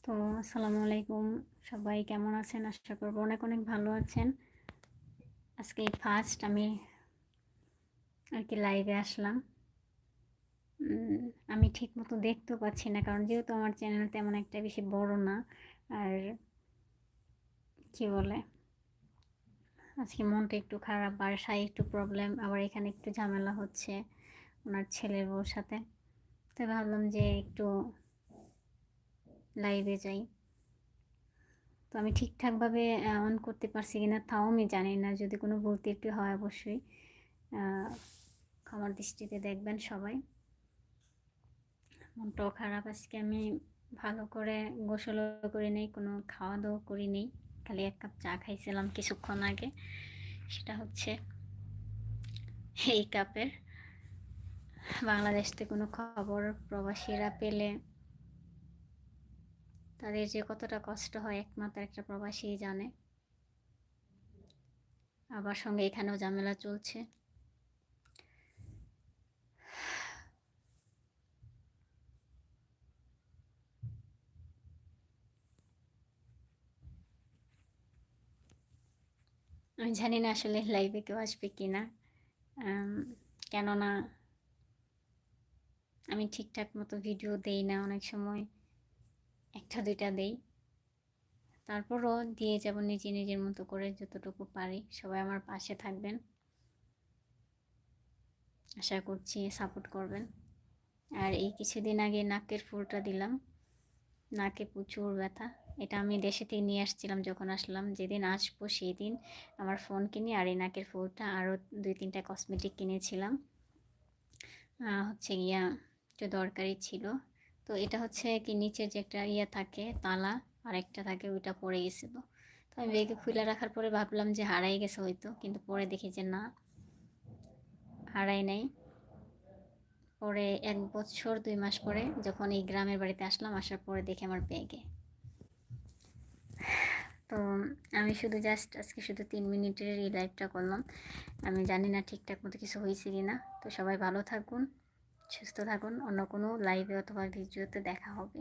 তো আসসালামু আলাইকুম, সবাই কেমন আছেন? আশা করবো অনেক অনেক ভালো আছেন। আজকে ফার্স্ট আমি আর কি লাইভে আসলাম। আমি ঠিক মতো দেখতেও পাচ্ছি না, কারণ যেহেতু আমার চ্যানেল তেমন একটা বেশি বড় না। আর কি বলে, আজকে মনটা একটু খারাপ, বাসায় একটু প্রবলেম, আবার এখানে একটু ঝামেলা হচ্ছে ওনার ছেলের বউর সাথে। তো ভাবলাম যে একটু লাইভে যাই। তো আমি ঠিকঠাকভাবে অন করতে পারছি কিনা তাও আমি জানি না, যদি কোনো ভুল ত্রুটি হয় অবশ্যই ক্ষমার দৃষ্টিতে দেখবেন সবাই। মনটাও খারাপ, আজকে আমি ভালো করে গোসলও করি নেই, কোনো খাওয়া দাওয়া করি নেই, খালি 1 কাপ চা খাইছিলাম কিছুক্ষণ আগে, সেটা হচ্ছে এই কাপের। বাংলাদেশ থেকে কোনো খবর প্রবাসীরা পেলে তাদের যে কতটা কষ্ট হয় একমাত্র একটা প্রবাসীই জানে। আবার সঙ্গে এখানেও ঝামেলা চলছে। আমি জানি না আসলে লাইভে কেউ আসবে কি না, কেননা আমি ঠিকঠাক মতো ভিডিও দেই না, অনেক সময় 1-2টা দেই। তারপরও দিয়ে যাব নিজের মতো করে যতটুকু পারি। সবাই আমার পাশে থাকবেন, আশা করছি সাপোর্ট করবেন। আর এই কিছুদিন আগে নাকের ফুলটা দিলাম, নাকে প্রচুর ব্যথা। এটা আমি দেশে থেকে নিয়ে আসছিলাম, যখন আসলাম যেদিন আসবো সেই দিন আমার ফোন কিনি, আর এই নাকের ফুলটা আরও 2-3টা কসমেটিক কিনেছিলাম, হচ্ছে গিয়া একটু দরকারি ছিল। তো এটা হচ্ছে কি, নিচের যে একটা থাকে তালা, আর একটা থাকে, ওইটা পড়ে গেছিলো। তো আমি ব্যাগে খুলে রাখার পরে ভাবলাম যে হারাই গেছে হয়তো, কিন্তু পরে দেখি যে না, হারাই নাই। পরে 1 বছর 2 মাস পরে যখন এই গ্রামের বাড়িতে আসলাম, আসার পরে দেখি আমার ব্যাগে। তো আমি শুধু জাস্ট আজকে শুধু 3 মিনিটের এই লাইভটা করলাম। আমি জানি না ঠিকঠাক মতো কিছু হয়েছে কি না। তো সবাই ভালো থাকুন, সুস্থ থাকুন, অন্য কোনো লাইভে অথবা ভিডিওতে দেখা হবে।